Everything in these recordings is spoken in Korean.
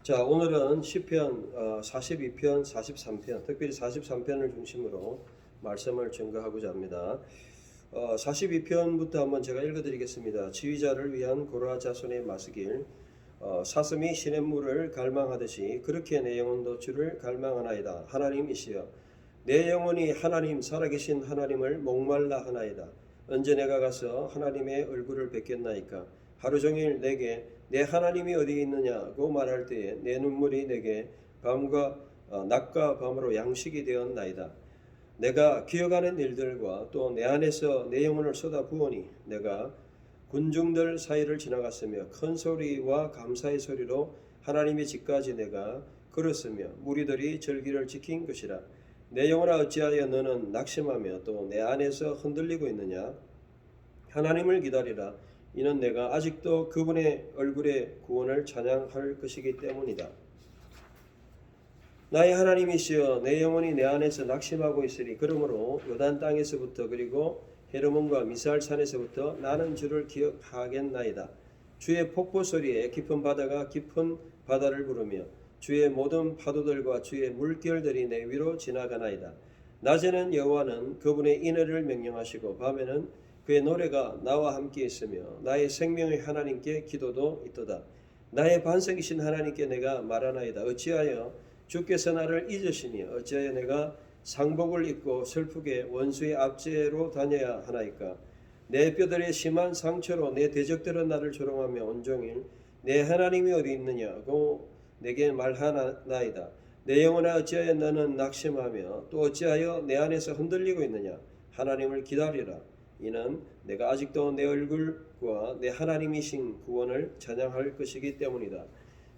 자, 오늘은 시편 42편, 43편, 특별히 43편을 중심으로 말씀을 증거하고자 합니다. 42편부터 한번 제가 읽어드리겠습니다. 지휘자를 위한 고라 자손의 마스길. 사슴이 시냇물을 갈망하듯이 그렇게 내 영혼도 주를 갈망하나이다. 하나님이시여, 내 영혼이 하나님, 살아계신 하나님을 목말라 하나이다. 언제 내가 가서 하나님의 얼굴을 뵙겠나이까. 하루 종일 내게 내 하나님이 어디 있느냐고 말할 때에 내 눈물이 내게 낮과 밤으로 양식이 되었나이다. 내가 기억하는 일들과 또 내 안에서 내 영혼을 쏟아부으니 내가 군중들 사이를 지나갔으며 큰 소리와 감사의 소리로 하나님의 집까지 내가 걸었으며 무리들이 절기를 지킨 것이라. 내 영혼아, 어찌하여 너는 낙심하며 또 내 안에서 흔들리고 있느냐. 하나님을 기다리라. 이는 내가 아직도 그분의 얼굴의 구원을 찬양할 것이기 때문이다. 나의 하나님이시여, 내 영혼이 내 안에서 낙심하고 있으리. 그러므로 요단 땅에서부터 그리고 헤르몬과 미스알산에서부터 나는 주를 기억하겠나이다. 주의 폭포 소리에 깊은 바다가 깊은 바다를 부르며 주의 모든 파도들과 주의 물결들이 내 위로 지나가나이다. 낮에는 여호와는 그분의 인애를 명령하시고 밤에는 그의 노래가 나와 함께 있으며 나의 생명의 하나님께 기도도 있도다. 나의 반석이신 하나님께 내가 말하나이다. 어찌하여 주께서 나를 잊으시니 어찌하여 내가 상복을 입고 슬프게 원수의 압제로 다녀야 하나이까. 내 뼈들의 심한 상처로 내 대적들은 나를 조롱하며 온종일 내 하나님이 어디 있느냐고 내게 말하나이다. 내 영혼아, 어찌하여 너는 낙심하며 또 어찌하여 내 안에서 흔들리고 있느냐. 하나님을 기다리라. 이는 내가 아직도 내 얼굴과 내 하나님이신 구원을 찬양할 것이기 때문이다.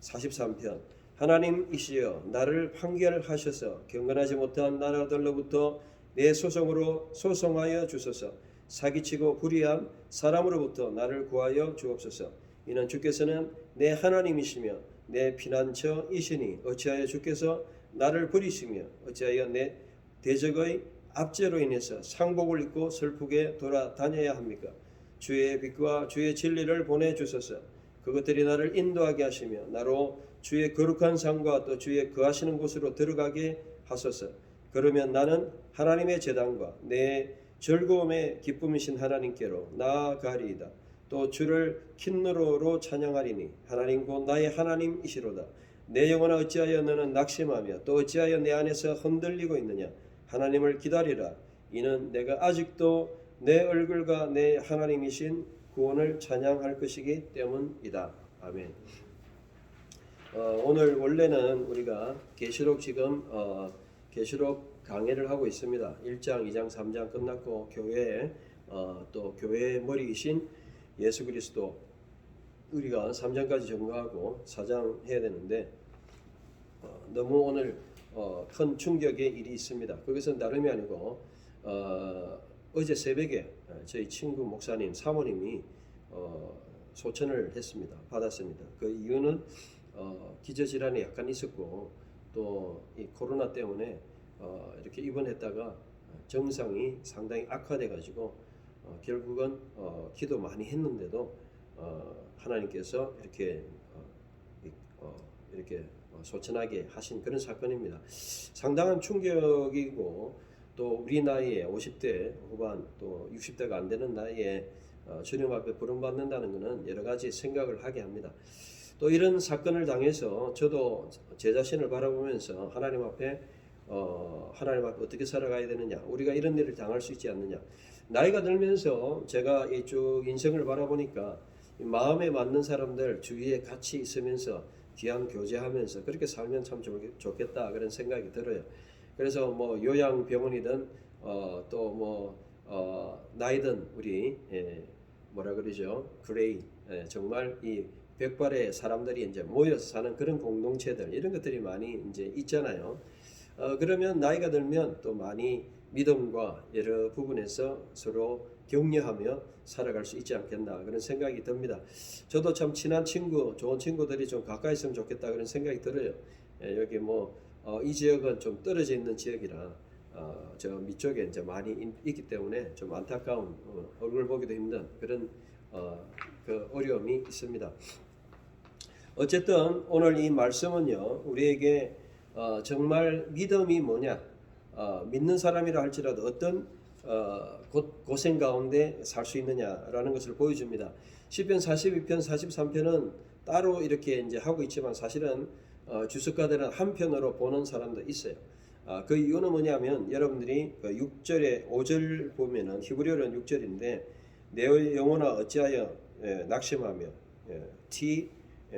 43편. 하나님이시여, 나를 판결하셔서 경건하지 못한 나라들로부터 내 소송으로 소송하여 주소서. 사기치고 불의한 사람으로부터 나를 구하여 주옵소서. 이는 주께서는 내 하나님이시며 내 피난처이시니 어찌하여 주께서 나를 버리시며 어찌하여 내 대적의 압제로 인해서 상복을 입고 슬프게 돌아다녀야 합니까? 주의 빛과 주의 진리를 보내주소서. 그것들이 나를 인도하게 하시며 나로 주의 거룩한 산과 또 주의 거하시는 곳으로 들어가게 하소서. 그러면 나는 하나님의 제단과 내 즐거움의 기쁨이신 하나님께로 나아가리이다. 또 주를 킨누로로 찬양하리니 하나님 곧 나의 하나님이시로다. 내 영혼아, 어찌하여 너는 낙심하며 또 어찌하여 내 안에서 흔들리고 있느냐. 하나님을 기다리라. 이는 내가 아직도 내 얼굴과 내 하나님이신 구원을 찬양할 것이기 때문이다. 아멘. 오늘 원래는 우리가 계시록 계시록 강해를 하고 있습니다. 1장, 2장, 3장 끝났고 교회에 또 교회의 머리이신 예수 그리스도 우리가 3장까지 전거하고 4장 해야 되는데 너무 오늘 큰 충격의 일이 있습니다. 그것은 다름이 아니고 어제 새벽에 저희 친구 목사님 사모님이 소천을 받았습니다. 그 이유는 기저질환이 약간 있었고 또 이 코로나 때문에 이렇게 입원했다가 증상이 상당히 악화돼 가지고 결국은 기도 많이 했는데도 하나님께서 이렇게 소천하게 하신 그런 사건입니다. 상당한 충격이고 또 우리 나이에 50대 후반 또 60대가 안 되는 나이에 주님 앞에 부름받는다는 것은 여러 가지 생각을 하게 합니다. 또 이런 사건을 당해서 저도 제 자신을 바라보면서 하나님 앞에 어떻게 살아가야 되느냐, 우리가 이런 일을 당할 수 있지 않느냐. 나이가 들면서 제가 쭉 인생을 바라보니까 마음에 맞는 사람들 주위에 같이 있으면서 귀한 교제하면서 그렇게 살면 참 좋겠다 그런 생각이 들어요. 그래서 뭐 요양병원이든 나이든 우리 뭐라 그러죠? 그레이 정말 이 백발의 사람들이 이제 모여서 사는 그런 공동체들 이런 것들이 많이 이제 있잖아요. 그러면 나이가 들면 또 많이 믿음과 여러 부분에서 서로 격려하며 살아갈 수 있지 않겠나 그런 생각이 듭니다. 저도 참 친한 친구, 좋은 친구들이 좀 가까이 있으면 좋겠다 그런 생각이 들어요. 여기 이 지역은 좀 떨어져 있는 지역이라 저 밑쪽에 이제 많이 있기 때문에 좀 안타까운 얼굴 보기도 힘든 그런 그 어려움이 있습니다. 어쨌든 오늘 이 말씀은요, 우리에게 정말 믿음이 뭐냐, 믿는 사람이라 할지라도 어떤 고생 가운데 살 수 있느냐라는 것을 보여줍니다. 시편 42편, 43편은 따로 이렇게 이제 하고 있지만 사실은 주석가들은 한편으로 보는 사람도 있어요. 그 이유는 뭐냐면 여러분들이 그 6절에 5절 보면은 히브리어는 6절인데 내 영혼아 어찌하여 낙심하며 티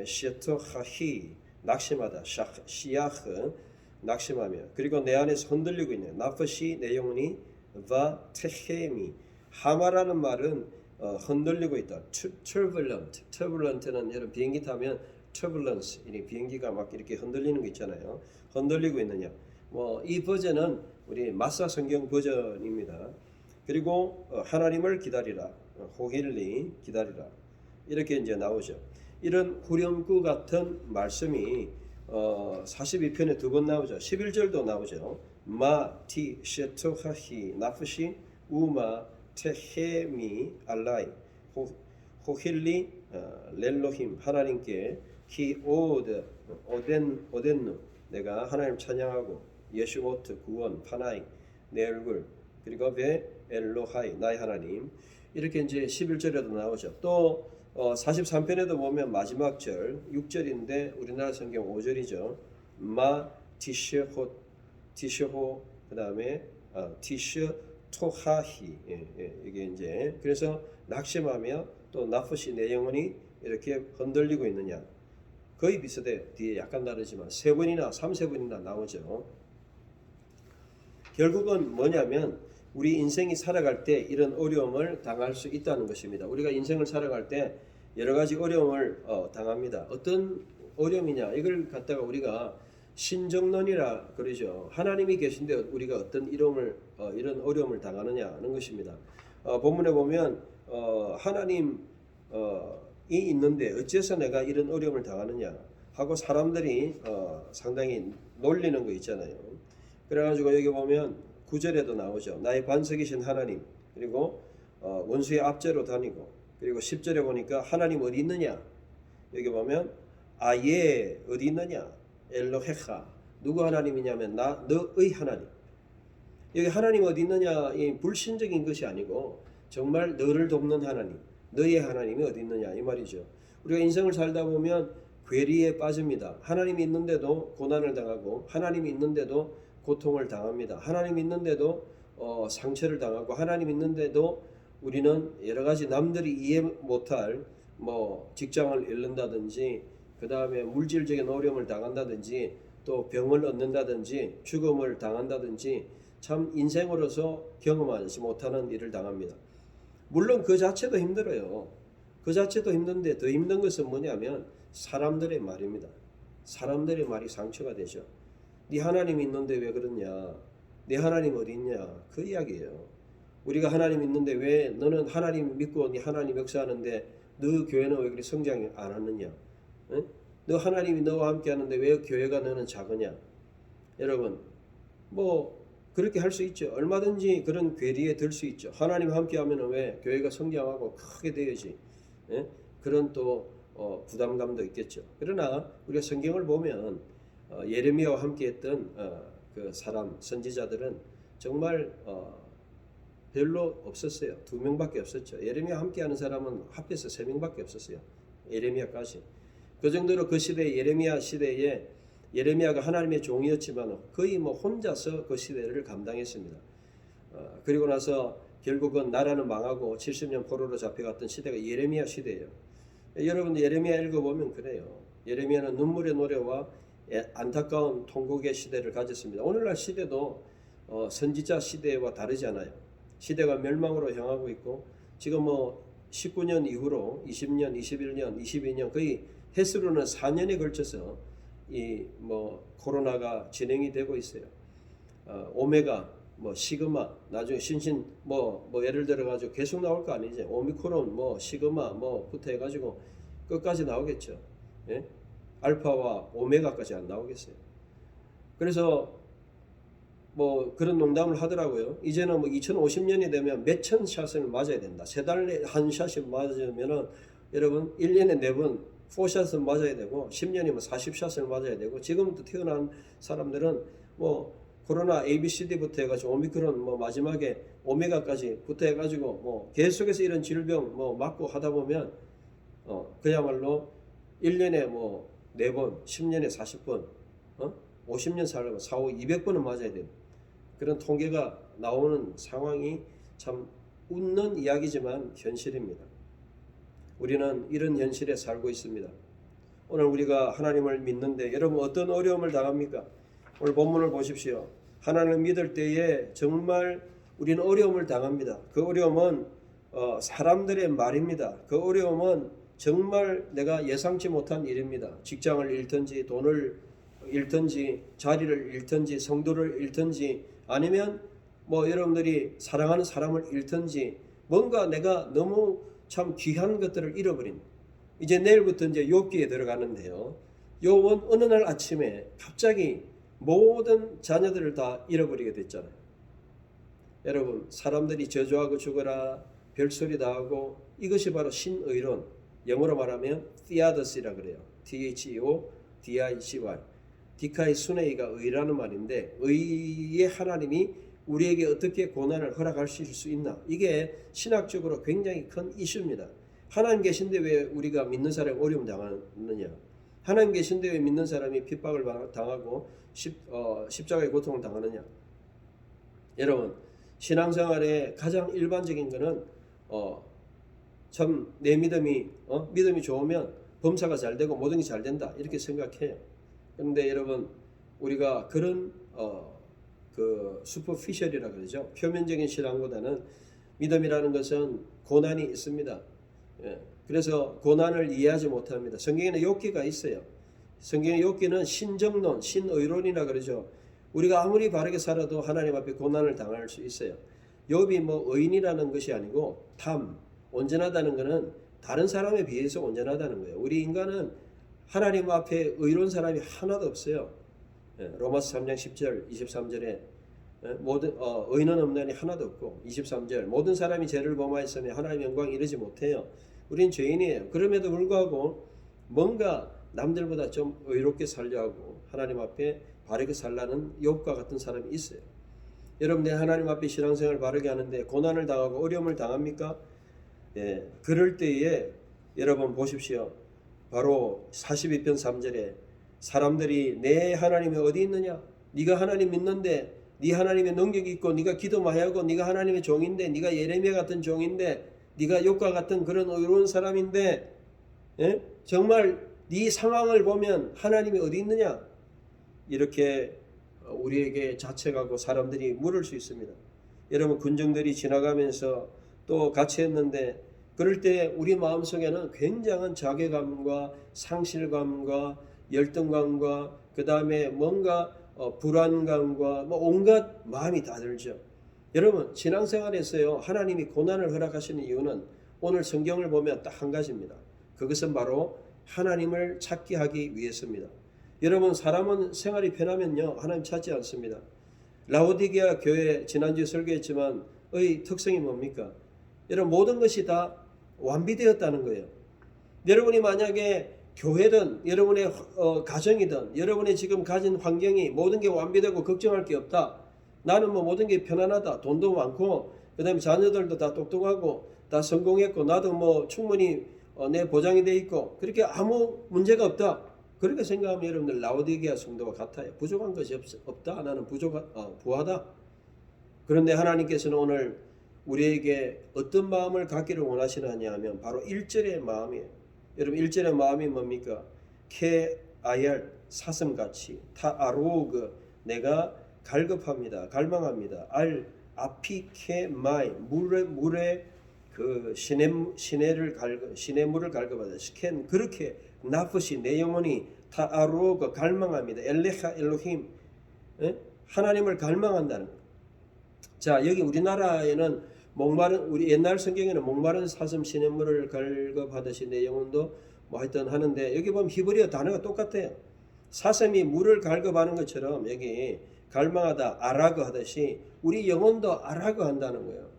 셔터하히 낙심하다 시야흐 낙심하며 그리고 내 안에서 흔들리고 있는 나프시 내 영혼이 바 테헤미 하마라는 말은 흔들리고 있다. turbulent는 여러분 비행기 타면 turbulence 이 비행기가 막 이렇게 흔들리는 거 있잖아요. 흔들리고 있느냐. 뭐 이 버전은 우리 마사 성경 버전입니다. 그리고 하나님을 기다리라. 호힐리 기다리라. 이렇게 이제 나오죠. 이런 후렴구 같은 말씀이 42편에 두 번 나오죠. 11절도 나오죠. 마티 셰토하히 나프시 우마 테헤미 알라이 호힐리 렐로힘 하나님께 키오드 오덴누 내가 하나님 찬양하고 예슈오트 구원 파나이 내 얼굴 그리고 베 엘로하이 나의 하나님 이렇게 이제 11절에도 나오죠. 또 43편에도 보면 마지막 절 6절인데 우리나라 성경 5절이죠. 마 티셔호 그다음에 티셔 토하히 이게 이제 그래서 낙심하며 또 나프시 내 영혼이 이렇게 흔들리고 있느냐 거의 비슷해요. 뒤에 약간 다르지만 세 번이나 3-4번이나 나오죠. 결국은 뭐냐면 우리 인생이 살아갈 때 이런 어려움을 당할 수 있다는 것입니다. 우리가 인생을 살아갈 때 여러 가지 어려움을 당합니다. 어떤 어려움이냐 이걸 갖다가 우리가 신정론이라 그러죠. 하나님이 계신데 우리가 어떤 이런 어려움을 당하느냐 하는 것입니다. 본문에 보면 하나님이 있는데 어째서 내가 이런 어려움을 당하느냐 하고 사람들이 상당히 놀리는 거 있잖아요. 그래가지고 여기 보면 9절에도 나오죠. 나의 반석이신 하나님 그리고 원수의 앞제로 다니고 그리고 10절에 보니까 하나님 어디 있느냐 여기 보면 아예 어디 있느냐 엘로헤카 누구 하나님이냐면 너의 하나님 여기 하나님 어디 있느냐 이 불신적인 것이 아니고 정말 너를 돕는 하나님 너의 하나님이 어디 있느냐 이 말이죠. 우리가 인생을 살다 보면 괴리에 빠집니다. 하나님이 있는데도 고난을 당하고 하나님이 있는데도 고통을 당합니다. 하나님이 있는데도 상처를 당하고 하나님이 있는데도 우리는 여러 가지 남들이 이해 못할 뭐 직장을 잃는다든지 그 다음에 물질적인 어려움을 당한다든지 또 병을 얻는다든지 죽음을 당한다든지 참 인생으로서 경험하지 못하는 일을 당합니다. 물론 그 자체도 힘들어요. 그 자체도 힘든데 더 힘든 것은 뭐냐면 사람들의 말입니다. 사람들의 말이 상처가 되죠. 네 하나님 있는데 왜 그러냐? 네 하나님 어디 있냐? 그 이야기예요. 우리가 하나님 있는데 왜 너는 하나님 믿고 네 하나님 역사하는데 너 교회는 왜 그렇게 성장 안 하느냐? 응? 너 하나님이 너와 함께 하는데 왜 교회가 너는 작으냐? 여러분 뭐 그렇게 할 수 있죠. 얼마든지 그런 괴리에 들 수 있죠. 하나님 함께 하면 왜 교회가 성장하고 크게 되어야지. 예? 그런 또 부담감도 있겠죠. 그러나 우리가 성경을 보면 예레미야와 함께 했던 그 사람 선지자들은 정말 별로 없었어요. 2명밖에 없었죠. 예레미야 함께 하는 사람은 합해서 3명밖에 없었어요. 예레미야까지. 그 정도로 그 시대에 예레미야 시대에 예레미야가 하나님의 종이었지만 거의 뭐 혼자서 그 시대를 감당했습니다. 그리고 나서 결국은 나라는 망하고 70년 포로로 잡혀갔던 시대가 예레미야 시대예요. 여러분 예레미야 읽어보면 그래요. 예레미야는 눈물의 노래와 안타까운 통곡의 시대를 가졌습니다. 오늘날 시대도 선지자 시대와 다르지 않아요. 시대가 멸망으로 향하고 있고 지금 뭐 19년 이후로 20년, 21년, 22년 거의 횟수로는 4년에 걸쳐서 이 뭐 코로나가 진행이 되고 있어요. 오메가, 뭐 시그마, 나중에 신신 뭐 예를 들어 가지고 계속 나올 거 아니지. 오미크론, 뭐 시그마, 뭐부터 해가지고 끝까지 나오겠죠. 예? 알파와 오메가까지 안 나오겠어요. 그래서 뭐 그런 농담을 하더라고요. 이제는 뭐 2050년이 되면 몇천 샷을 맞아야 된다. 3달에 한 샷이 맞으면은 여러분 1년에 4번 4샷은 맞아야 되고 10년이면 40샷을 맞아야 되고 지금부터 태어난 사람들은 뭐 코로나 ABCD부터 해가지고 오미크론 뭐 마지막에 오메가까지 부터 해가지고 뭐 계속해서 이런 질병 뭐 맞고 하다 보면 그야말로 1년에 뭐 4번, 10년에 40번, 50년 살려면 4, 5, 200번은 맞아야 돼요. 그런 통계가 나오는 상황이 참 웃는 이야기지만 현실입니다. 우리는 이런 현실에 살고 있습니다. 오늘 우리가 하나님을 믿는데 여러분 어떤 어려움을 당합니까? 오늘 본문을 보십시오. 하나님을 믿을 때에 정말 우리는 어려움을 당합니다. 그 어려움은 사람들의 말입니다. 그 어려움은 정말 내가 예상치 못한 일입니다. 직장을 잃든지 돈을 잃든지 자리를 잃든지 성도를 잃든지 아니면 뭐 여러분들이 사랑하는 사람을 잃든지 뭔가 내가 너무 참 귀한 것들을 잃어버린 이제 내일부터 이제 욥기에 들어가는데요. 욥은 어느 날 아침에 갑자기 모든 자녀들을 다 잃어버리게 됐잖아요. 여러분 사람들이 저주하고 죽어라 별소리 다 하고 이것이 바로 신의론 영어로 말하면 theodic이라 그래요. THEODICY 디카이 수네이가 의라는 말인데 의의 하나님이 우리에게 어떻게 고난을 허락하실 수 있나 이게 신학적으로 굉장히 큰 이슈입니다. 하나님 계신데 왜 우리가 믿는 사람이 어려움 당하느냐 하나님 계신데 왜 믿는 사람이 핍박을 당하고 십자가의 고통을 당하느냐. 여러분 신앙생활에 가장 일반적인 것은 참 내 믿음이 좋으면 범사가 잘 되고 모든 게 잘 된다 이렇게 생각해요. 그런데 여러분 우리가 그런 그 슈퍼피셜이라 그러죠. 표면적인 신앙보다는 믿음이라는 것은 고난이 있습니다. 그래서 고난을 이해하지 못합니다. 성경에는 욥기가 있어요. 성경의 욥기는 신정론, 신의론이라 그러죠. 우리가 아무리 바르게 살아도 하나님 앞에 고난을 당할 수 있어요. 욥이 뭐 의인이라는 것이 아니고 온전하다는 것은 다른 사람에 비해서 온전하다는 거예요. 우리 인간은 하나님 앞에 의로운 사람이 하나도 없어요. 로마서 3장 10절 23절에 모든 의인은 없나니 하나도 없고 23절 모든 사람이 죄를 범하였으며 하나님의 영광 이르지 못해요. 우린 죄인이에요. 그럼에도 불구하고 뭔가 남들보다 좀 의롭게 살려 하고 하나님 앞에 바르게 살라는 욥과 같은 사람이 있어요. 여러분 내 하나님 앞에 신앙생활을 바르게 하는데 고난을 당하고 어려움을 당합니까? 그럴 때에 여러분 보십시오. 바로 42편 3절에 사람들이 내 하나님이 어디 있느냐? 네가 하나님 믿는데 네 하나님의 능력이 있고 네가 기도 많이 하고 네가 하나님의 종인데 네가 예레미야 같은 종인데 네가 욥과 같은 그런 의로운 사람인데 정말 네 상황을 보면 하나님이 어디 있느냐? 이렇게 우리에게 자책하고 사람들이 물을 수 있습니다. 여러분 군중들이 지나가면서 또 같이 했는데 그럴 때 우리 마음속에는 굉장한 자괴감과 상실감과 열등감과 그 다음에 뭔가 불안감과 뭐 온갖 마음이 다 들죠. 여러분 신앙생활에서요 하나님이 고난을 허락하시는 이유는 오늘 성경을 보면 딱 한 가지입니다. 그것은 바로 하나님을 찾게 하기 위해서입니다. 여러분 사람은 생활이 편하면요 하나님 찾지 않습니다. 라오디게아 교회 지난주에 설교했지만 의 특성이 뭡니까? 여러분 모든 것이 다 완비되었다는 거예요. 여러분이 만약에 교회든 여러분의 가정이든 여러분이 지금 가진 환경이 모든 게 완비되고 걱정할 게 없다. 나는 뭐 모든 게 편안하다. 돈도 많고 그 다음에 자녀들도 다 똑똑하고 다 성공했고 나도 뭐 충분히 내 보장이 돼 있고 그렇게 아무 문제가 없다. 그렇게 생각하면 여러분들 라오디게아 성도와 같아요. 부족한 것이 없다. 나는 부하다. 그런데 하나님께서는 오늘 우리에게 어떤 마음을 갖기를 원하시느냐 하면 바로 1절의 마음이에요. 여러분 1절의 마음이 뭡니까? 케아얄 사슴같이 타아로그 내가 갈급합니다. 갈망합니다. 알 아피케마이 물의 그 시냇 물을 갈급하다. 스켄 그렇게 나프시 내 영혼이 타아로그 갈망합니다. 엘레하 엘로힘 하나님을 갈망한다는 거. 자 여기 우리나라에는 우리 옛날 성경에는 목마른 사슴 시냇물을 갈급하듯이 내 영혼도 뭐 하여튼 하는데 여기 보면 히브리어 단어가 똑같아요. 사슴이 물을 갈급하는 것처럼 여기 갈망하다 아라그 하듯이 우리 영혼도 아라그 한다는 거예요.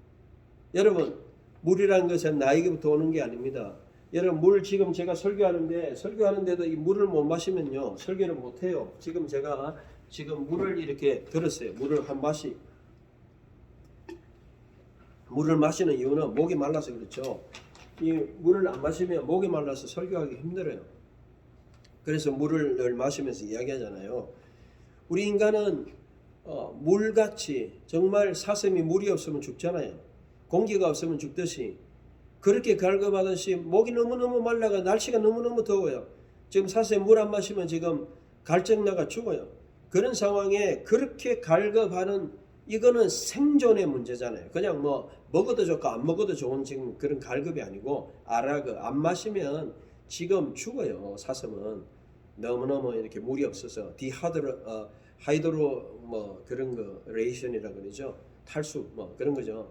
여러분 물이라는 것은 나에게부터 오는 게 아닙니다. 여러분 물 지금 제가 설교하는데도 이 물을 못 마시면요 설교를 못 해요. 지금 제가 물을 이렇게 들었어요. 물을 한 마시. 물을 마시는 이유는 목이 말라서 그렇죠. 이 물을 안 마시면 목이 말라서 설교하기 힘들어요. 그래서 물을 늘 마시면서 이야기하잖아요. 우리 인간은 물같이 정말 사슴이 물이 없으면 죽잖아요. 공기가 없으면 죽듯이 그렇게 갈급하듯이 목이 너무너무 말라가 날씨가 너무너무 더워요. 지금 사슴 물 안 마시면 지금 갈증나가 죽어요. 그런 상황에 그렇게 갈급하는 이거는 생존의 문제잖아요. 그냥 뭐 먹어도 좋고 안 먹어도 좋은 지금 그런 갈급이 아니고 안 마시면 지금 죽어요. 사슴은 너무너무 이렇게 물이 없어서 하이드로 뭐 그런 거 레이션이라 그러죠. 탈수 뭐 그런 거죠.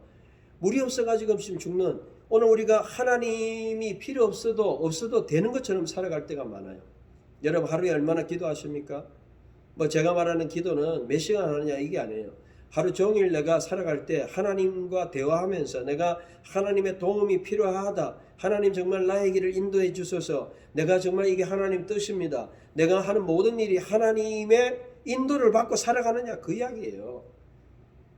물이 없어가지고 지금 죽는 오늘 우리가 하나님이 필요 없어도 되는 것처럼 살아갈 때가 많아요. 여러분 하루에 얼마나 기도하십니까? 뭐 제가 말하는 기도는 몇 시간 하느냐 이게 아니에요. 하루 종일 내가 살아갈 때 하나님과 대화하면서 내가 하나님의 도움이 필요하다. 하나님 정말 나의 길을 인도해 주소서. 내가 정말 이게 하나님 뜻입니다. 내가 하는 모든 일이 하나님의 인도를 받고 살아가느냐 그 이야기예요.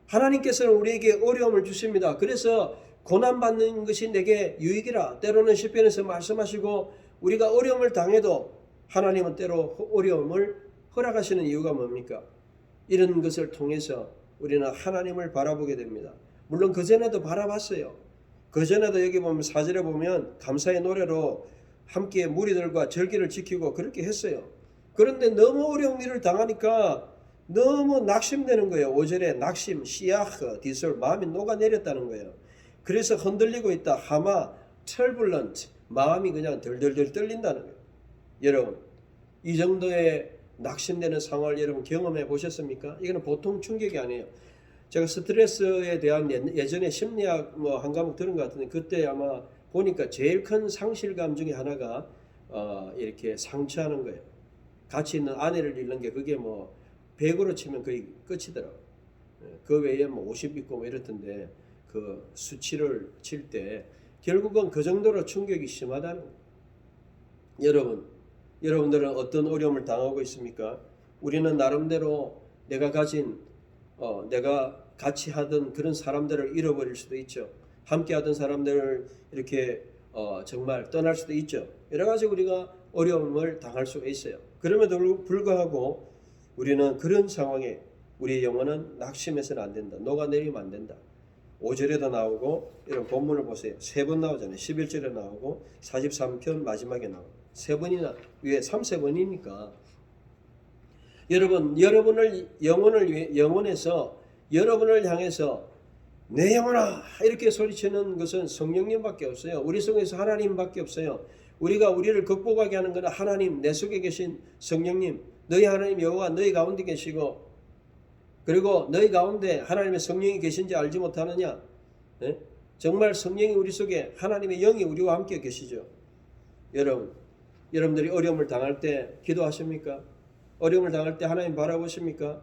하나님께서는 우리에게 어려움을 주십니다. 그래서 고난받는 것이 내게 유익이라 때로는 시편에서 말씀하시고 우리가 어려움을 당해도 하나님은 때로 어려움을 허락하시는 이유가 뭡니까? 이런 것을 통해서 우리는 하나님을 바라보게 됩니다. 물론 그전에도 바라봤어요. 그전에도 여기 보면 4절에 보면 감사의 노래로 함께 무리들과 절기를 지키고 그렇게 했어요. 그런데 너무 어려운 일을 당하니까 너무 낙심되는 거예요. 5절에 낙심, 시아흐, 디솔, 마음이 녹아내렸다는 거예요. 그래서 흔들리고 있다. 하마, 터블런트, 마음이 그냥 덜덜덜 떨린다는 거예요. 여러분, 이 정도의 낙심되는 상황을 여러분 경험해 보셨습니까? 이거는 보통 충격이 아니에요. 제가 스트레스에 대한 예전에 심리학 한 과목 들은 것 같은데 그때 아마 보니까 제일 큰 상실감 중에 하나가 이렇게 상처하는 거예요. 같이 있는 아내를 잃는 게 그게 뭐 100으로 치면 거의 끝이더라고요. 그 외에 뭐 50 있고 뭐 이렇던데 그 수치를 칠 때 결국은 그 정도로 충격이 심하다는 거예요. 여러분들은 어떤 어려움을 당하고 있습니까? 우리는 나름대로 내가 같이 하던 그런 사람들을 잃어버릴 수도 있죠. 함께 하던 사람들을 이렇게 정말 떠날 수도 있죠. 여러 가지 우리가 어려움을 당할 수가 있어요. 그럼에도 불구하고 우리는 그런 상황에 우리의 영혼은 낙심해서는 안 된다. 녹아내리면 안 된다. 5절에도 나오고 이런 본문을 보세요. 3번 나오잖아요. 11절에 나오고 43편 마지막에 나오고 3번이나 왜 3세번이니까 여러분을 영혼에서 여러분을 향해서 내 영혼아 이렇게 소리치는 것은 성령님밖에 없어요. 우리 속에서 하나님밖에 없어요. 우리를 극복하게 하는 것은 하나님 내 속에 계신 성령님 너희 하나님 여호와 너희 가운데 계시고 그리고 너희 가운데 하나님의 성령이 계신지 알지 못하느냐? 네? 정말 성령이 우리 속에 하나님의 영이 우리와 함께 계시죠. 여러분들이 어려움을 당할 때 기도하십니까? 어려움을 당할 때 하나님 바라보십니까?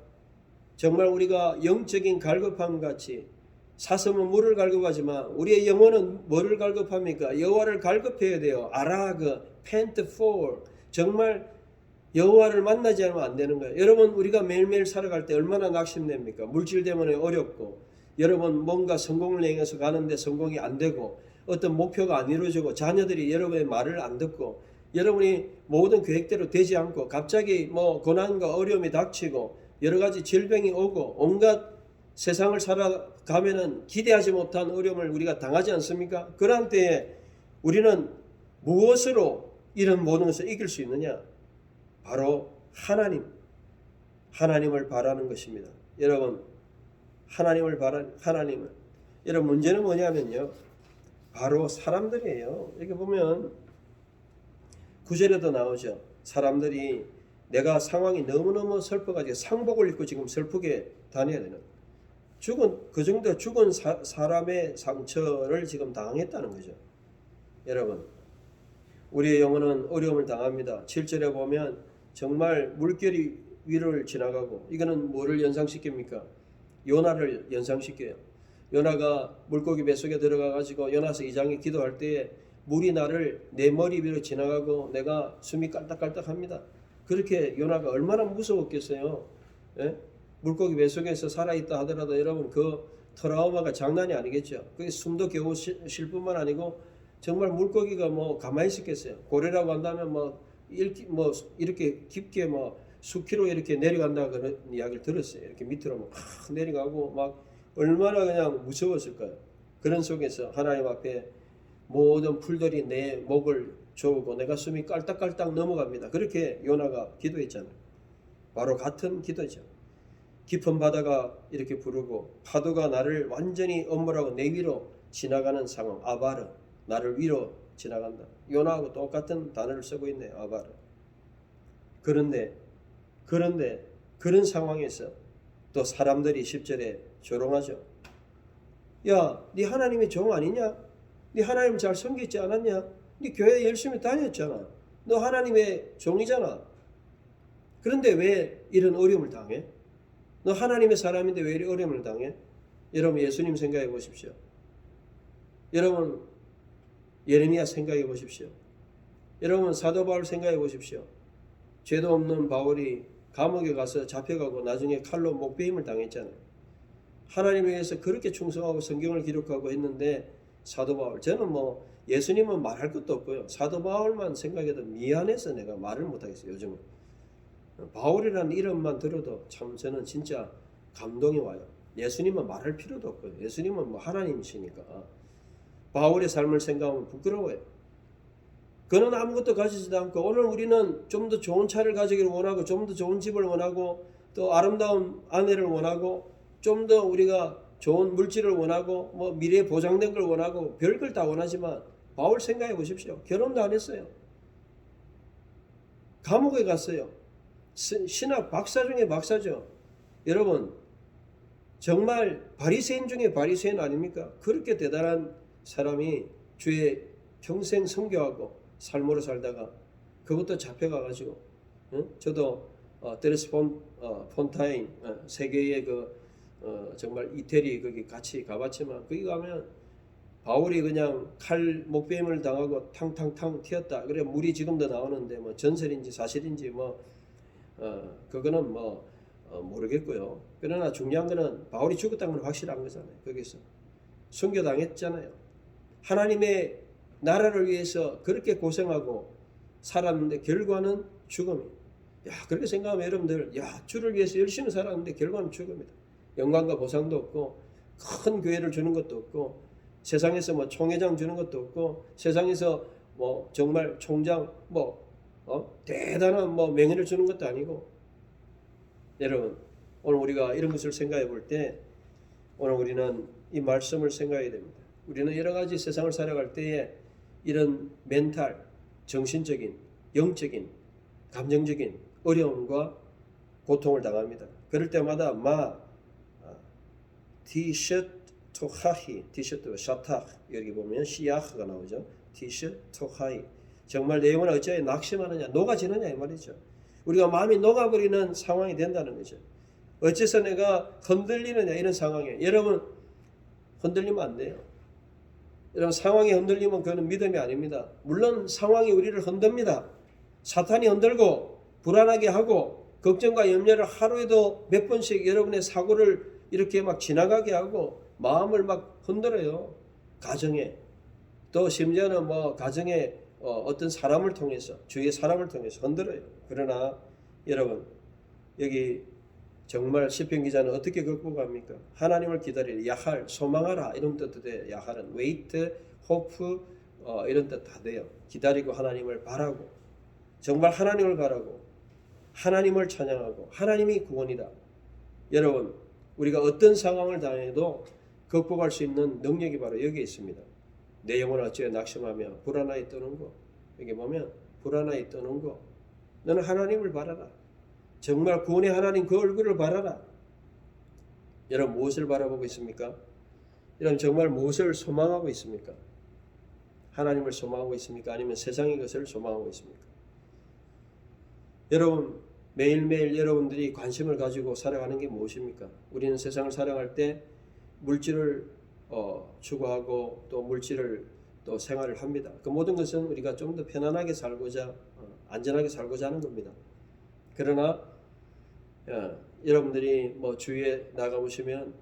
정말 우리가 영적인 갈급함 같이 사슴은 물을 갈급하지만 우리의 영혼은 뭐를 갈급합니까? 여호와를 갈급해야 돼요. 아라그, 펜트 포 정말 여호와를 만나지 않으면 안 되는 거예요. 여러분 우리가 매일매일 살아갈 때 얼마나 낙심됩니까? 물질 때문에 어렵고 여러분 뭔가 성공을 향해서 가는데 성공이 안 되고 어떤 목표가 안 이루어지고 자녀들이 여러분의 말을 안 듣고 여러분이 모든 계획대로 되지 않고 갑자기 뭐 고난과 어려움이 닥치고 여러 가지 질병이 오고 온갖 세상을 살아가면은 기대하지 못한 어려움을 우리가 당하지 않습니까? 그런 때에 우리는 무엇으로 이런 모든 것을 이길 수 있느냐? 바로 하나님을 바라는 것입니다. 여러분 하나님을 여러분 문제는 뭐냐면요. 바로 사람들이에요. 이렇게 보면 9절에도 나오죠. 사람들이 내가 상황이 너무너무 슬퍼가지고 상복을 입고 지금 슬프게 다녀야 되는 그 정도 죽은 사람의 상처를 지금 당했다는 거죠. 여러분 우리의 영혼은 어려움을 당합니다. 7절에 보면 정말 물결이 위를 지나가고 이거는 뭐를 연상시킵니까? 요나를 연상시켜요. 요나가 물고기 뱃속에 들어가 가지고 요나서 2장에 기도할 때에 물이 나를 내 머리 위로 지나가고 내가 숨이 깔딱깔딱합니다. 그렇게 요나가 얼마나 무서웠겠어요. 예? 물고기 뱃속에서 살아있다 하더라도 여러분 그 트라우마가 장난이 아니겠죠. 그게 숨도 겨우 쉴 뿐만 아니고 정말 물고기가 뭐 가만히 있었겠어요. 고래라고 한다면 이렇게 깊게 뭐 수키로 이렇게 내려간다 그런 이야기를 들었어요. 이렇게 밑으로 막 내려가고 막 얼마나 그냥 무서웠을까요. 그런 속에서 하나님 앞에 모든 풀들이 내 목을 조우고 내가 숨이 깔딱깔딱 넘어갑니다. 그렇게 요나가 기도했잖아요. 바로 같은 기도죠. 깊은 바다가 이렇게 부르고 파도가 나를 완전히 엄물하고 내 위로 지나가는 상황. 아바르, 나를 위로 지나간다. 요나하고 똑같은 단어를 쓰고 있네요. 아바르. 그런데 그런 상황에서 또 사람들이 10절에 조롱하죠. 야, 네 하나님의 종 아니냐? 네 하나님 잘 섬기지 않았냐? 네 교회 열심히 다녔잖아. 너 하나님의 종이잖아. 그런데 왜 이런 어려움을 당해? 너 하나님의 사람인데 왜 이런 어려움을 당해? 여러분 예수님 생각해 보십시오. 여러분 예레미야 생각해 보십시오. 여러분 사도 바울 생각해 보십시오. 죄도 없는 바울이 감옥에 가서 잡혀가고 나중에 칼로 목베임을 당했잖아요. 하나님에 의해서 그렇게 충성하고 성경을 기록하고 했는데 사도 바울, 저는 뭐 예수님은 말할 것도 없고요. 사도 바울만 생각해도 미안해서 내가 말을 못하겠어요. 요즘은 바울이라는 이름만 들어도 참 저는 진짜 감동이 와요. 예수님은 말할 필요도 없고요. 예수님은 뭐 하나님이시니까. 바울의 삶을 생각하면 부끄러워요. 그는 아무것도 가지지도 않고 오늘 우리는 좀 더 좋은 차를 가지기를 원하고 좀 더 좋은 집을 원하고 또 아름다운 아내를 원하고 좀 더 우리가 좋은 물질을 원하고 뭐 미래에 보장된 걸 원하고 별걸 다 원하지만 바울 생각해 보십시오. 결혼도 안 했어요. 감옥에 갔어요. 신학 박사 중에 박사죠. 여러분 정말 바리새인 중에 바리새인 아닙니까? 그렇게 대단한 사람이 주의 평생 선교하고 삶으로 살다가 그것도 잡혀가가지고 저도 테레스 폰타인 세계의 정말 이태리 거기 같이 가봤지만 거기 가면 바울이 그냥 칼 목베임을 당하고 탕탕탕 튀었다. 그래 물이 지금도 나오는데 뭐 전설인지 사실인지 그거는 모르겠고요. 그러나 중요한 거는 바울이 죽었다는 건 확실한 거잖아요. 거기서 순교당했잖아요. 하나님의 나라를 위해서 그렇게 고생하고 살았는데 결과는 죽음이. 야, 그렇게 생각하면 여러분들, 야, 주를 위해서 열심히 살았는데 결과는 죽음이다. 영광과 보상도 없고 큰 교회를 주는 것도 없고 세상에서 뭐 총회장 주는 것도 없고 세상에서 뭐 정말 총장 대단한 명예를 주는 것도 아니고. 여러분 오늘 우리가 이런 것을 생각해 볼 때 오늘 우리는 이 말씀을 생각해야 됩니다. 우리는 여러 가지 세상을 살아갈 때에 이런 멘탈, 정신적인, 영적인, 감정적인 어려움과 고통을 당합니다. 그럴 때마다 티셔트 토하히, 티셔트 샤탁, 여기 보면 시야흐가 나오죠. 티셔트 토하히. 정말 내 영혼은 어찌하여 낙심하느냐, 녹아지느냐 이 말이죠. 우리가 마음이 녹아버리는 상황이 된다는 거죠. 어째서 내가 흔들리느냐 이런 상황에. 여러분 흔들리면 안 돼요. 여러분 상황이 흔들리면 그거는 믿음이 아닙니다. 물론 상황이 우리를 흔듭니다. 사탄이 흔들고 불안하게 하고 걱정과 염려를 하루에도 몇 번씩 여러분의 사고를 이렇게 막 지나가게 하고 마음을 막 흔들어요. 가정에 또 심지어는 가정에 어떤 사람을 통해서 주위의 사람을 통해서 흔들어요. 그러나 여러분 여기 정말 시편 기자는 어떻게 극복합니까? 하나님을 기다리라. 야할, 소망하라 이런 뜻도 돼요. 야할은 웨이트, 호프 이런 뜻 다 돼요. 기다리고 하나님을 바라고 정말 하나님을 바라고 하나님을 찬양하고 하나님이 구원이다. 여러분 우리가 어떤 상황을 당해도 극복할 수 있는 능력이 바로 여기에 있습니다. 내 영혼 어찌에 낙심하며 불안하게 떠는 거. 여기 보면 불안하게 떠는 거. 너는 하나님을 바라라. 정말 구원의 하나님 그 얼굴을 바라라. 여러분 무엇을 바라보고 있습니까? 여러분 정말 무엇을 소망하고 있습니까? 하나님을 소망하고 있습니까? 아니면 세상의 것을 소망하고 있습니까? 여러분 매일매일 여러분들이 관심을 가지고 살아가는 게 무엇입니까? 우리는 세상을 살아갈 때 물질을 추구하고 또 물질을 또 생활을 합니다. 그 모든 것은 우리가 좀 더 편안하게 살고자 안전하게 살고자 하는 겁니다. 그러나 여러분들이 뭐 주위에 나가보시면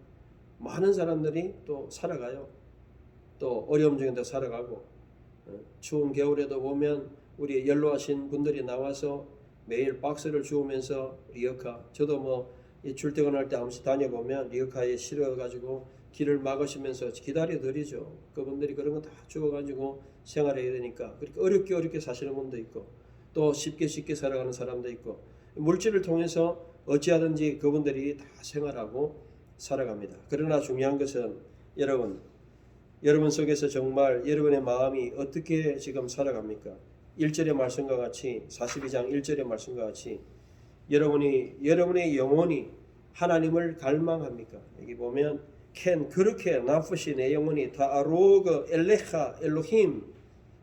많은 사람들이 또 살아가요. 또 어려움 중에도 살아가고 추운 겨울에도 보면 우리 연로하신 분들이 나와서 매일 박스를 주우면서 리어카, 저도 뭐 출퇴근할 때 한 번씩 다녀보면 리어카에 실어가지고 길을 막으시면서 기다려드리죠. 그분들이 그런 거 다 주워가지고 생활해야 되니까 그렇게 어렵게 사시는 분도 있고 또 쉽게 살아가는 사람도 있고 물질을 통해서 어찌하든지 그분들이 다 생활하고 살아갑니다. 그러나 중요한 것은 여러분 속에서 정말 여러분의 마음이 어떻게 지금 살아갑니까? 1절의 말씀과 같이 42장 1절의 말씀과 같이 여러분의 영혼이 하나님을 갈망합니까? 여기 보면 그렇게 나프시 내 영혼이 다아로그 엘레하 엘로힘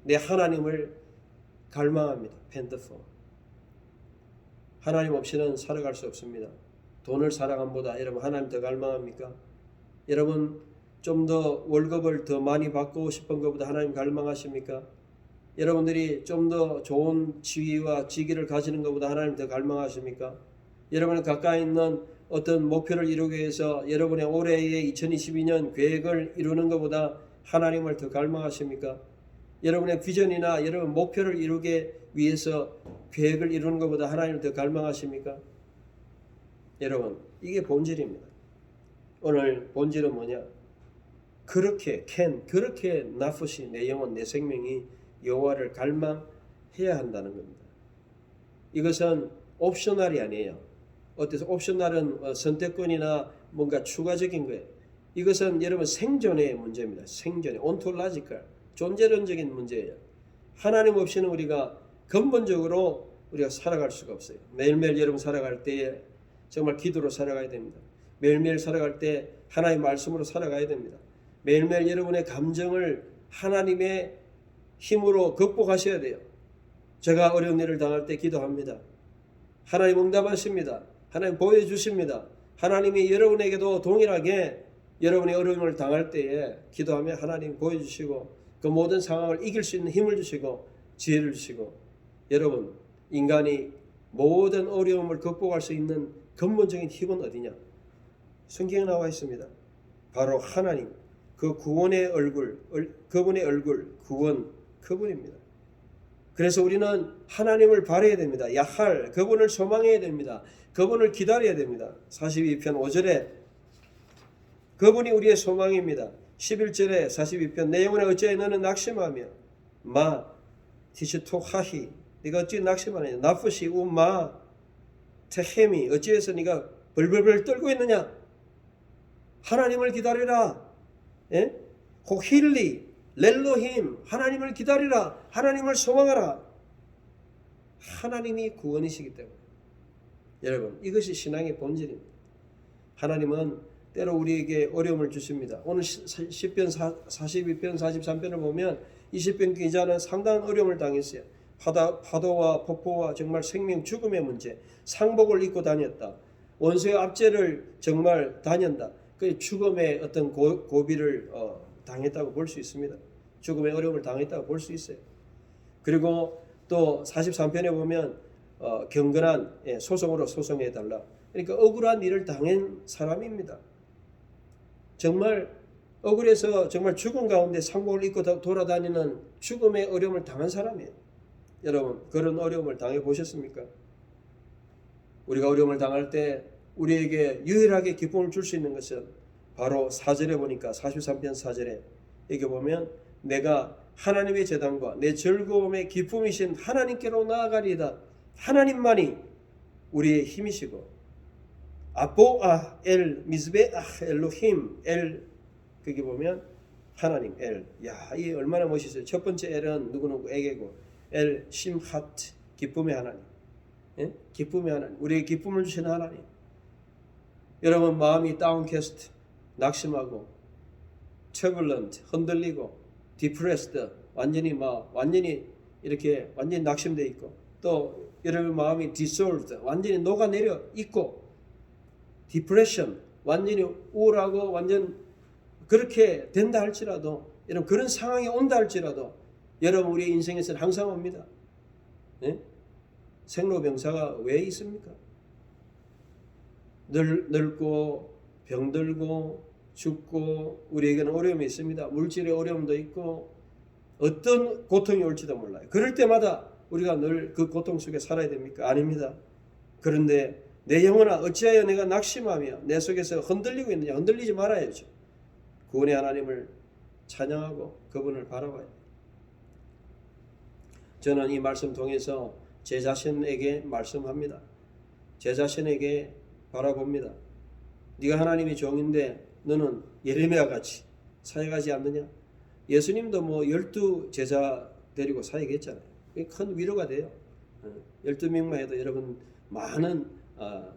내 하나님을 갈망합니다. 펜드포 하나님 없이는 살아갈 수 없습니다. 돈을 사랑함보다 여러분 하나님 더 갈망합니까? 여러분 좀 더 월급을 더 많이 받고 싶은 것보다 하나님 갈망하십니까? 여러분들이 좀 더 좋은 지위와 직위를 가지는 것보다 하나님 더 갈망하십니까? 여러분이 가까이 있는 어떤 목표를 이루기 위해서 여러분의 올해의 2022년 계획을 이루는 것보다 하나님을 더 갈망하십니까? 여러분의 비전이나 여러분 목표를 이루기 위해서 계획을 이루는 것보다 하나님을 더 갈망하십니까? 여러분 이게 본질입니다. 오늘 본질은 뭐냐? 그렇게 나프시 내 영혼 내 생명이 여호와를 갈망해야 한다는 겁니다. 이것은 옵셔널이 아니에요. 어때서 옵셔널은 선택권이나 뭔가 추가적인 거예요. 이것은 여러분 생존의 문제입니다. 생존의 온톨라지컬 존재론적인 문제예요. 하나님 없이는 우리가 근본적으로 우리가 살아갈 수가 없어요. 매일매일 여러분 살아갈 때에 정말 기도로 살아가야 됩니다. 매일매일 살아갈 때 하나님의 말씀으로 살아가야 됩니다. 매일매일 여러분의 감정을 하나님의 힘으로 극복하셔야 돼요. 제가 어려운 일을 당할 때 기도합니다. 하나님 응답하십니다. 하나님 보여주십니다. 하나님이 여러분에게도 동일하게 여러분의 어려움을 당할 때에 기도하며 하나님 보여주시고 그 모든 상황을 이길 수 있는 힘을 주시고 지혜를 주시고 여러분 인간이 모든 어려움을 극복할 수 있는 근본적인 힘은 어디냐? 성경에 나와 있습니다. 바로 하나님 그 구원의 얼굴 그분의 얼굴 구원 그분입니다. 그래서 우리는 하나님을 바라야 됩니다. 야할 그분을 소망해야 됩니다. 그분을 기다려야 됩니다. 42편 5절에 그분이 우리의 소망입니다. 11절에 42편 내 영혼에 어찌하여 너는 낙심하며 마 티시토하히 네가 어찌 낙심하느냐 나프시 우마 테헤미 어찌해서 네가 벌벌벌 떨고 있느냐 하나님을 기다리라 호힐리 렐로힘 하나님을 기다리라 하나님을 소망하라 하나님이 구원이시기 때문에 여러분 이것이 신앙의 본질입니다. 하나님은 때로 우리에게 어려움을 주십니다. 오늘 10편 42편 43편을 보면 20편 기자는 상당한 어려움을 당했어요. 파도와 폭포와 정말 생명 죽음의 문제 상복을 입고 다녔다. 원수의 압제를 정말 다녔다. 그 죽음의 어떤 고비를 당했다고 볼 수 있습니다. 죽음의 어려움을 당했다고 볼 수 있어요. 그리고 또 43편에 보면 경건한 소송으로 소송해달라. 그러니까 억울한 일을 당한 사람입니다. 정말 억울해서 정말 죽음 가운데 상복을 입고 돌아다니는 죽음의 어려움을 당한 사람이에요. 여러분 그런 어려움을 당해 보셨습니까? 우리가 어려움을 당할 때 우리에게 유일하게 기쁨을 줄 수 있는 것은 바로 4절에 보니까 43편 4절에 여기 보면 내가 하나님의 제단과 내 즐거움의 기쁨이신 하나님께로 나아가리이다. 하나님만이 우리의 힘이시고 아보아 엘 미즈베아 엘로힘 엘 거기 보면 하나님 엘 야 이 얼마나 멋있어요. 첫 번째 엘은 누구에게고 엘 심하트 기쁨의 하나님 기쁨의 하나님 우리의 기쁨을 주시는 하나님 여러분 마음이 다운캐스트 낙심하고 turbulent 흔들리고 depressed 완전히 이렇게 완전히 낙심되어 있고 또 여러분 마음이 dissolved 완전히 녹아내려 있고 depression 완전히 우울하고 완전 그렇게 된다 할지라도 여러분 그런 상황이 온다 할지라도 여러분 우리의 인생에서는 항상 옵니다. 네? 생로병사가 왜 있습니까? 늙고 병들고 죽고 우리에게는 어려움이 있습니다. 물질의 어려움도 있고 어떤 고통이 올지도 몰라요. 그럴 때마다 우리가 늘 그 고통 속에 살아야 됩니까? 아닙니다. 그런데 내 영혼아 어찌하여 내가 낙심하며 내 속에서 흔들리고 있느냐? 흔들리지 말아야죠. 구원의 하나님을 찬양하고 그분을 바라봐야 돼요. 저는 이 말씀 통해서 제 자신에게 말씀합니다. 제 자신에게 바라봅니다. 네가 하나님의 종인데 너는 예레미야 같이 사역하지 않느냐? 예수님도 뭐 12 제자 데리고 사역했잖아요. 큰 위로가 돼요. 12명만 해도 여러분 많은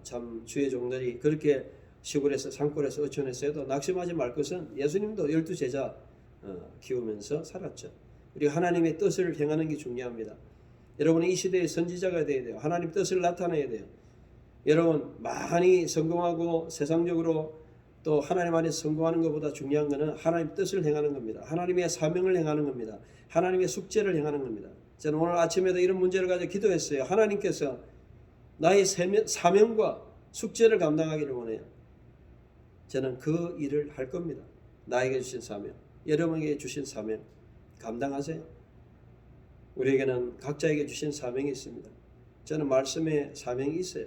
참 주의 종들이 그렇게 시골에서 산골에서 어촌에서 해도 낙심하지 말 것은 예수님도 12 제자 키우면서 살았죠. 우리가 하나님의 뜻을 행하는 게 중요합니다. 여러분은 이 시대의 선지자가 되어야 돼요. 하나님 뜻을 나타내야 돼요. 여러분 많이 성공하고 세상적으로 또 하나님 안에서 성공하는 것보다 중요한 것은 하나님 뜻을 행하는 겁니다. 하나님의 사명을 행하는 겁니다. 하나님의 숙제를 행하는 겁니다. 저는 오늘 아침에도 이런 문제를 가지고 기도했어요. 하나님께서 나의 사명과 숙제를 감당하기를 원해요. 저는 그 일을 할 겁니다. 나에게 주신 사명, 여러분에게 주신 사명 감당하세요. 우리에게는 각자에게 주신 사명이 있습니다. 저는 말씀에 사명이 있어요.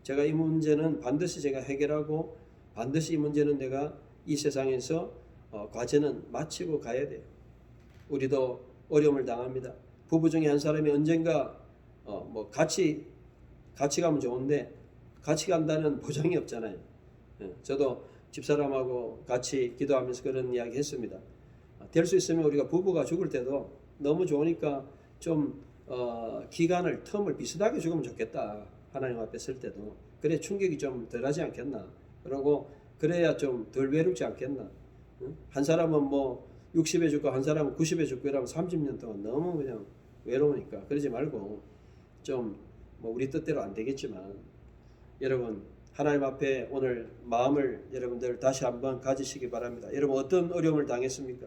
제가 이 문제는 반드시 제가 해결하고 반드시 이 문제는 내가 이 세상에서 과제는 마치고 가야 돼요. 우리도 어려움을 당합니다. 부부 중에 한 사람이 언젠가 뭐 같이 가면 좋은데 같이 간다는 보장이 없잖아요. 저도 집사람하고 같이 기도하면서 그런 이야기 했습니다. 될 수 있으면 우리가 부부가 죽을 때도 너무 좋으니까 좀 기간을 텀을 비슷하게 죽으면 좋겠다. 하나님 앞에 설 때도 그래 충격이 좀 덜하지 않겠나. 그러고 그래야 좀 덜 외롭지 않겠나. 한 사람은 뭐 60에 죽고 한 사람은 90에 죽고 이러면 30년 동안 너무 그냥 외로우니까 그러지 말고 좀 뭐 우리 뜻대로 안 되겠지만 여러분 하나님 앞에 오늘 마음을 여러분들 다시 한번 가지시기 바랍니다. 여러분 어떤 어려움을 당했습니까?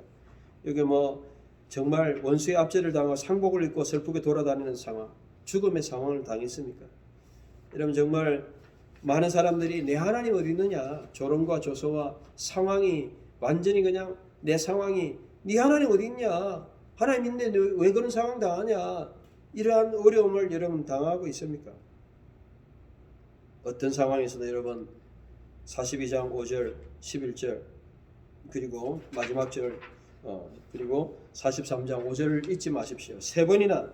여기 뭐 정말 원수의 압제를 당하고 상복을 입고 슬프게 돌아다니는 상황, 죽음의 상황을 당했습니까? 여러분 정말 많은 사람들이 내 하나님 어디 있느냐, 조롱과 조소와 상황이 완전히 그냥 내 상황이 네 하나님 어디 있냐, 하나님 있는데 왜 그런 상황 당하냐, 이러한 어려움을 여러분 당하고 있습니까? 어떤 상황에서도 여러분 42장 5절 11절 그리고 마지막 절 그리고 43장 5절을 잊지 마십시오. 세 번이나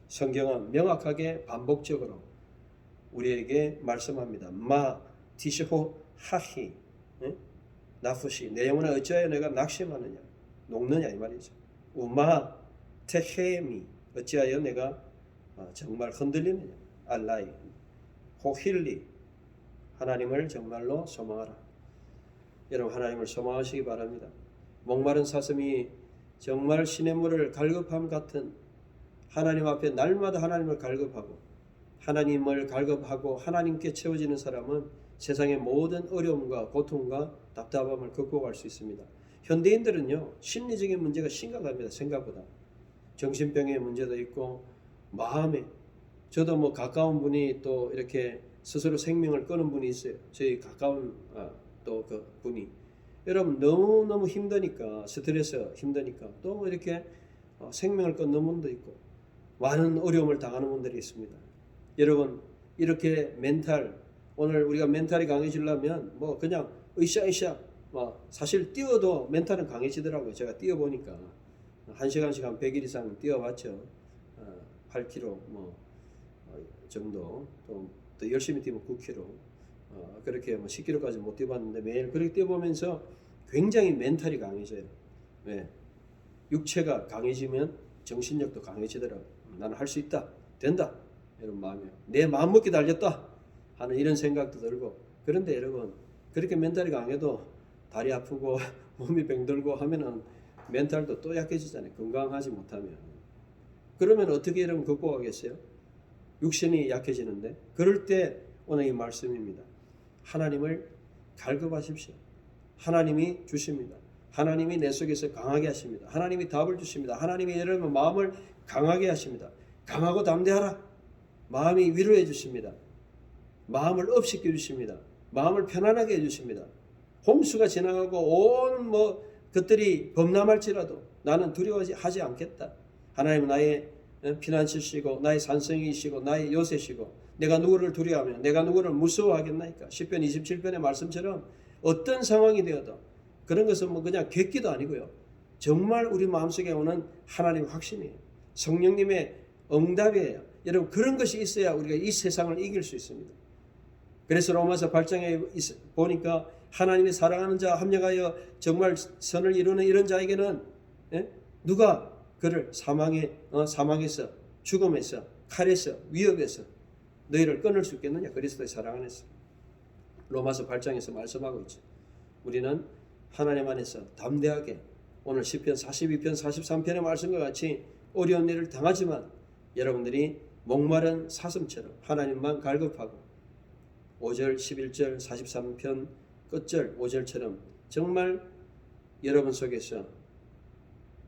성경은 명확하게 반복적으로 우리에게 말씀합니다. 마 티시호 하히 나푸시 내 영혼아 어찌하여 내가 낙심하느냐 녹느냐 이 말이죠. 우마 테헤미 어찌하여 내가 정말 흔들리느냐 알라이 호힐리 하나님을 정말로 소망하라. 여러분 하나님을 소망하시기 바랍니다. 목마른 사슴이 정말 시냇물을 갈급함 같은 하나님 앞에 날마다 하나님을 갈급하고 하나님께 채워지는 사람은 세상의 모든 어려움과 고통과 답답함을 극복할 수 있습니다. 현대인들은요 심리적인 문제가 심각합니다. 생각보다 정신병의 문제도 있고 마음에 저도 뭐 가까운 분이 또 이렇게 스스로 생명을 끊은 분이 있어요. 저희 가까운 또 그 분이 여러분 너무너무 힘드니까 스트레스 힘드니까 또 이렇게 생명을 끊는 분도 있고 많은 어려움을 당하는 분들이 있습니다. 여러분 이렇게 멘탈 오늘 우리가 멘탈이 강해지려면 뭐 그냥 으쌰으쌰 사실 뛰어도 멘탈은 강해지더라고요. 제가 뛰어보니까 1시간씩 한 100일 이상 뛰어봤죠. 8km 뭐 정도 또 열심히 뛰면 9km 그렇게 뭐 10km까지 못 뛰어봤는데 매일 그렇게 뛰어보면서 굉장히 멘탈이 강해져요. 네. 육체가 강해지면 정신력도 강해지더라고요. 나는 할 수 있다, 된다 이런 마음이에요. 내 마음먹기 달렸다 하는 이런 생각도 들고 그런데 여러분 그렇게 멘탈이 강해도 다리 아프고 몸이 병들고 하면은 멘탈도 또 약해지잖아요. 건강하지 못하면. 그러면 어떻게 여러분 극복하겠어요? 육신이 약해지는데 그럴 때 오늘 이 말씀입니다. 하나님을 갈급하십시오. 하나님이 주십니다. 하나님이 내 속에서 강하게 하십니다. 하나님이 답을 주십니다. 하나님이 여러분 마음을 강하게 하십니다. 강하고 담대하라. 마음이 위로해 주십니다. 마음을 업시켜 주십니다. 마음을 편안하게 해 주십니다. 홍수가 지나가고 온 것들이 범람할지라도 나는 두려워하지 않겠다. 하나님은 나의 피난처시고 나의 산성이시고 나의 요새시고 내가 누구를 두려워하며 내가 누구를 무서워하겠나이까. 시편 27편의 말씀처럼 어떤 상황이 되어도 그런 것은 그냥 객기도 아니고요. 정말 우리 마음속에 오는 하나님의 확신이에요. 성령님의 응답이에요. 여러분 그런 것이 있어야 우리가 이 세상을 이길 수 있습니다. 그래서 로마서 8장에 보니까 하나님이 사랑하는 자 합력하여 정말 선을 이루는 이런 자에게는 누가 그를 사망에서 죽음에서 칼에서 위협에서 너희를 끊을 수 있겠느냐. 그리스도의 사랑 안에서. 로마서 8장에서 말씀하고 있죠. 우리는 하나님 안에서 담대하게 오늘 시편 42편 43편의 말씀과 같이 어려운 일을 당하지만 여러분들이 목마른 사슴처럼 하나님만 갈급하고 5절 11절 43편 끝절 5절처럼 정말 여러분 속에서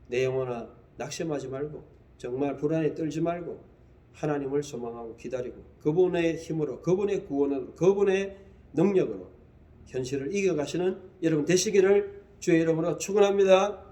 내 영혼아 낙심하지 말고 정말 불안에 떨지 말고 하나님을 소망하고 기다리고 그분의 힘으로 그분의 구원으로 그분의 능력으로 현실을 이겨가시는 여러분 되시기를 주의 이름으로 축원합니다.